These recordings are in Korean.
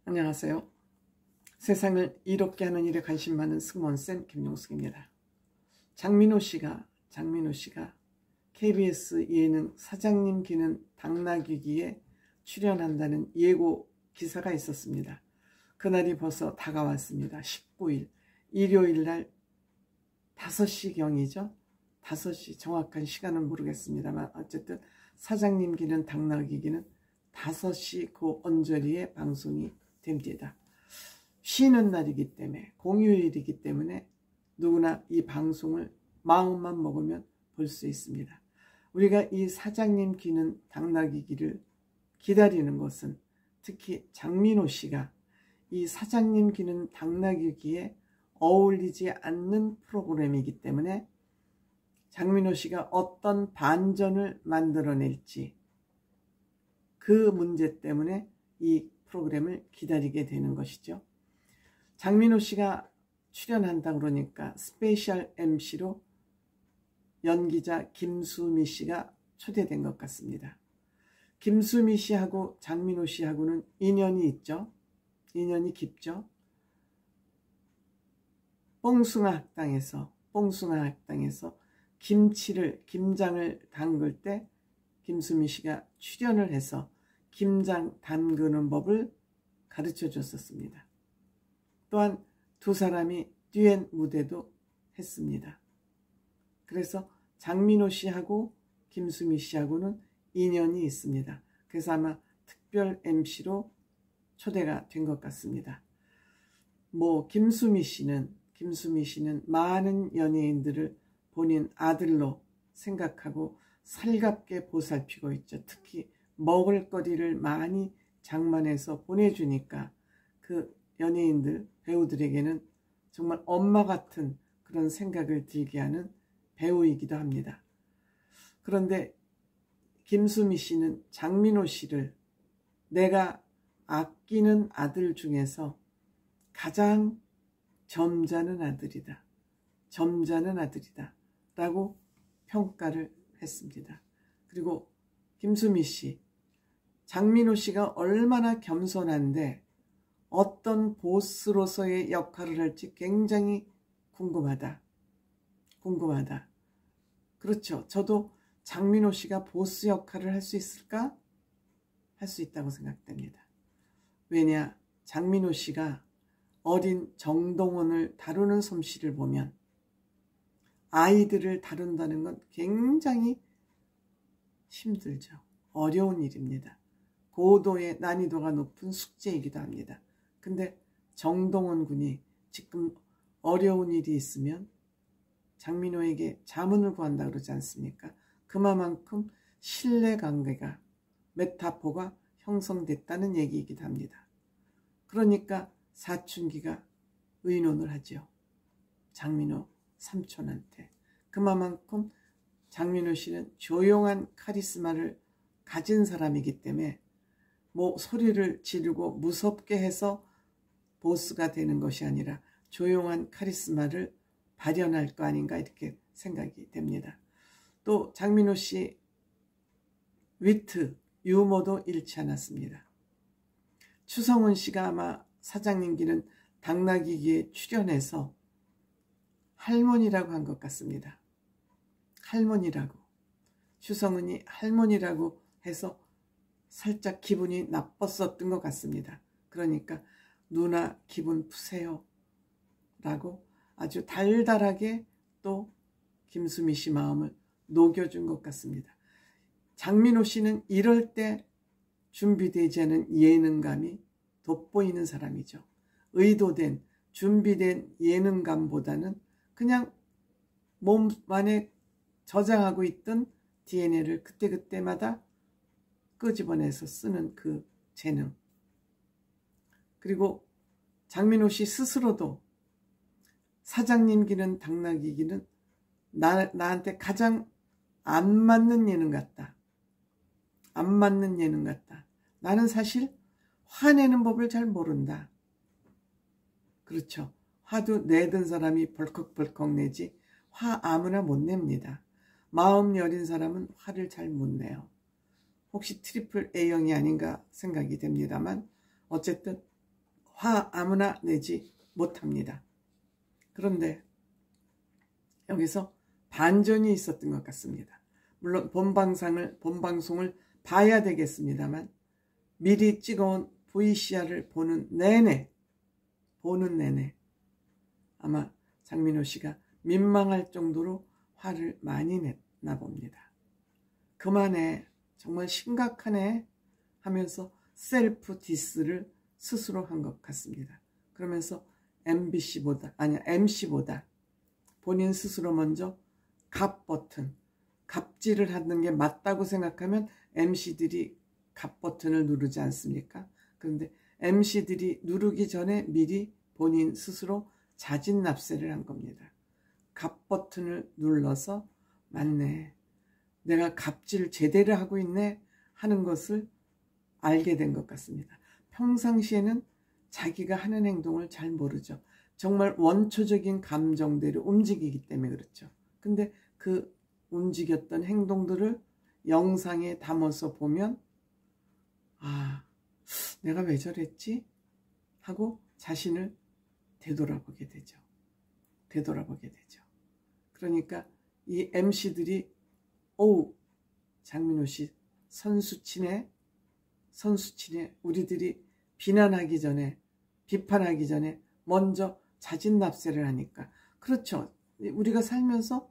안녕하세요. 세상을 이롭게 하는 일에 관심 많은 승무원쌤 김용숙입니다. 장민호 씨가 KBS 예능 사장님 기는 당나귀기에 출연한다는 예고 기사가 있었습니다. 그날이 벌써 다가왔습니다. 19일 일요일 날 5시경이죠. 5시 정확한 시간은 모르겠습니다만 어쨌든 사장님 기는 당나귀기는 5시 그 언저리에 방송이 됩니다. 쉬는 날이기 때문에 공휴일이기 때문에 누구나 이 방송을 마음만 먹으면 볼 수 있습니다. 우리가 이 사장님 기는 당나귀기를 기다리는 것은 특히 장민호 씨가 이 사장님 기는 당나귀기에 어울리지 않는 프로그램이기 때문에 장민호 씨가 어떤 반전을 만들어낼지 그 문제 때문에 이 프로그램을 기다리게 되는 것이죠. 장민호 씨가 출연한다 그러니까 스페셜 MC로 연기자 김수미 씨가 초대된 것 같습니다. 김수미 씨하고 장민호 씨하고는 인연이 있죠. 인연이 깊죠. 뽕숭아 학당에서 김장을 담글 때 김수미 씨가 출연을 해서 김장 담그는 법을 가르쳐 줬었습니다. 또한 두 사람이 듀엣 무대도 했습니다. 그래서 장민호 씨하고 김수미 씨하고는 인연이 있습니다. 그래서 아마 특별 MC로 초대가 된 것 같습니다. 김수미 씨는 많은 연예인들을 본인 아들로 생각하고 살갑게 보살피고 있죠. 특히 먹을거리를 많이 장만해서 보내주니까 그 연예인들, 배우들에게는 정말 엄마 같은 그런 생각을 들게 하는 배우이기도 합니다. 그런데 김수미 씨는 장민호 씨를 내가 아끼는 아들 중에서 가장 점잖은 아들이다 라고 평가를 했습니다. 그리고 김수미 씨, 장민호 씨가 얼마나 겸손한데 어떤 보스로서의 역할을 할지 굉장히 궁금하다. 그렇죠. 저도 장민호 씨가 보스 역할을 할 수 있을까? 할 수 있다고 생각됩니다. 왜냐, 장민호 씨가 어린 정동원을 다루는 솜씨를 보면 아이들을 다룬다는 건 굉장히 힘들죠. 어려운 일입니다. 고도의 난이도가 높은 숙제이기도 합니다. 근데 정동원 군이 지금 어려운 일이 있으면 장민호에게 자문을 구한다 그러지 않습니까? 그만큼 신뢰관계가, 메타포가 형성됐다는 얘기이기도 합니다. 그러니까 사춘기가 의논을 하죠. 장민호 삼촌한테. 그만큼 장민호 씨는 조용한 카리스마를 가진 사람이기 때문에 소리를 지르고 무섭게 해서 보스가 되는 것이 아니라 조용한 카리스마를 발현할 거 아닌가 이렇게 생각이 됩니다. 또 장민호 씨 위트, 유머도 잃지 않았습니다. 추성훈 씨가 아마 사장님 기는 당나귀기에 출연해서 할머니라고 한 것 같습니다. 할머니라고. 추성훈이 할머니라고 해서 살짝 기분이 나빴었던 것 같습니다. 그러니까 누나 기분 푸세요 라고 아주 달달하게 또 김수미 씨 마음을 녹여준 것 같습니다. 장민호 씨는 이럴 때 준비되지 않은 예능감이 돋보이는 사람이죠. 의도된 준비된 예능감보다는 그냥 몸 안에 저장하고 있던 DNA를 그때그때마다 끄집어내서 쓰는 그 재능. 그리고 장민호 씨 스스로도 사장님 기는 당나귀기는 나한테 가장 안 맞는 예능 같다. 나는 사실 화내는 법을 잘 모른다. 그렇죠. 화도 내던 사람이 벌컥벌컥 내지 화 아무나 못 냅니다. 마음 여린 사람은 화를 잘 못 내요. 혹시 트리플 A형이 아닌가 생각이 됩니다만 어쨌든 화 아무나 내지 못합니다. 그런데 여기서 반전이 있었던 것 같습니다. 물론 본방송을 봐야 되겠습니다만 미리 찍어온 VCR을 보는 내내 아마 장민호 씨가 민망할 정도로 화를 많이 냈나 봅니다. 그만해, 정말 심각하네 하면서 셀프 디스를 스스로 한 것 같습니다. 그러면서 MC보다 본인 스스로 먼저 갑 버튼, 갑질을 하는 게 맞다고 생각하면 MC들이 갑 버튼을 누르지 않습니까? 그런데 MC들이 누르기 전에 미리 본인 스스로 자진납세를 한 겁니다. 갑 버튼을 눌러서 맞네, 내가 갑질 제대로 하고 있네 하는 것을 알게 된 것 같습니다. 평상시에는 자기가 하는 행동을 잘 모르죠. 정말 원초적인 감정대로 움직이기 때문에 그렇죠. 근데 그 움직였던 행동들을 영상에 담아서 보면 아, 내가 왜 저랬지? 하고 자신을 되돌아보게 되죠. 그러니까 이 MC들이 장민호 씨 선수치네, 우리들이 비판하기 전에 먼저 자진납세를 하니까. 그렇죠. 우리가 살면서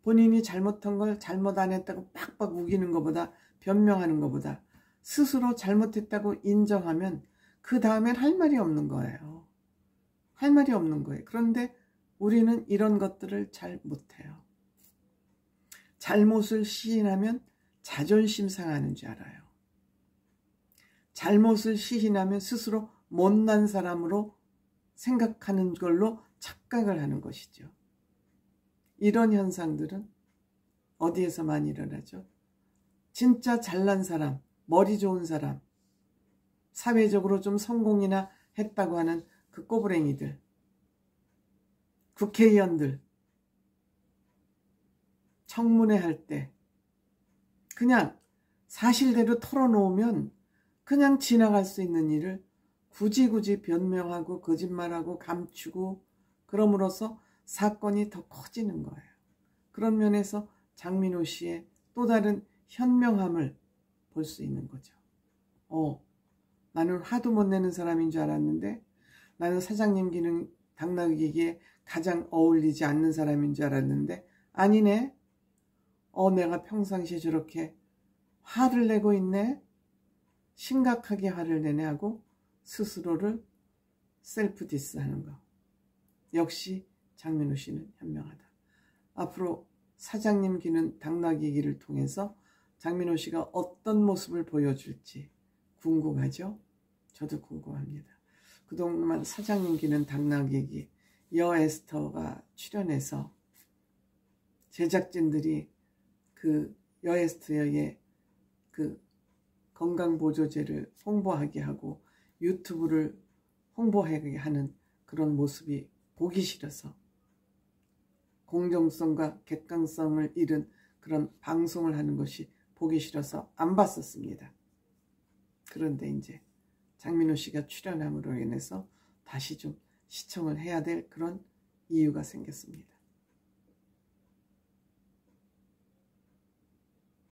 본인이 잘못한 걸 잘못 안 했다고 빡빡 우기는 것보다, 변명하는 것보다 스스로 잘못했다고 인정하면 그 다음엔 할 말이 없는 거예요. 그런데 우리는 이런 것들을 잘 못해요. 잘못을 시인하면 자존심 상하는 줄 알아요. 잘못을 시인하면 스스로 못난 사람으로 생각하는 걸로 착각을 하는 것이죠. 이런 현상들은 어디에서 많이 일어나죠? 진짜 잘난 사람, 머리 좋은 사람, 사회적으로 좀 성공이나 했다고 하는 그 꼬부랭이들, 국회의원들, 청문회 할 때 그냥 사실대로 털어놓으면 그냥 지나갈 수 있는 일을 굳이 변명하고 거짓말하고 감추고, 그럼으로써 사건이 더 커지는 거예요. 그런 면에서 장민호 씨의 또 다른 현명함을 볼 수 있는 거죠. 나는 화도 못 내는 사람인 줄 알았는데, 나는 사장님 기능 당나귀기에 가장 어울리지 않는 사람인 줄 알았는데 아니네. 내가 평상시에 저렇게 화를 내고 있네, 심각하게 화를 내네 하고 스스로를 셀프 디스하는 거. 역시 장민호 씨는 현명하다. 앞으로 사장님 기는 당나귀기를 통해서 장민호 씨가 어떤 모습을 보여줄지 궁금하죠? 저도 궁금합니다. 그동안 사장님 기는 당나귀기 여에스터가 출연해서 제작진들이 그 여에스터의 그 건강보조제를 홍보하게 하고 유튜브를 홍보하게 하는 그런 모습이 보기 싫어서, 공정성과 객관성을 잃은 그런 방송을 하는 것이 보기 싫어서 안 봤었습니다. 그런데 이제 장민호 씨가 출연함으로 인해서 다시 좀 시청을 해야 될 그런 이유가 생겼습니다.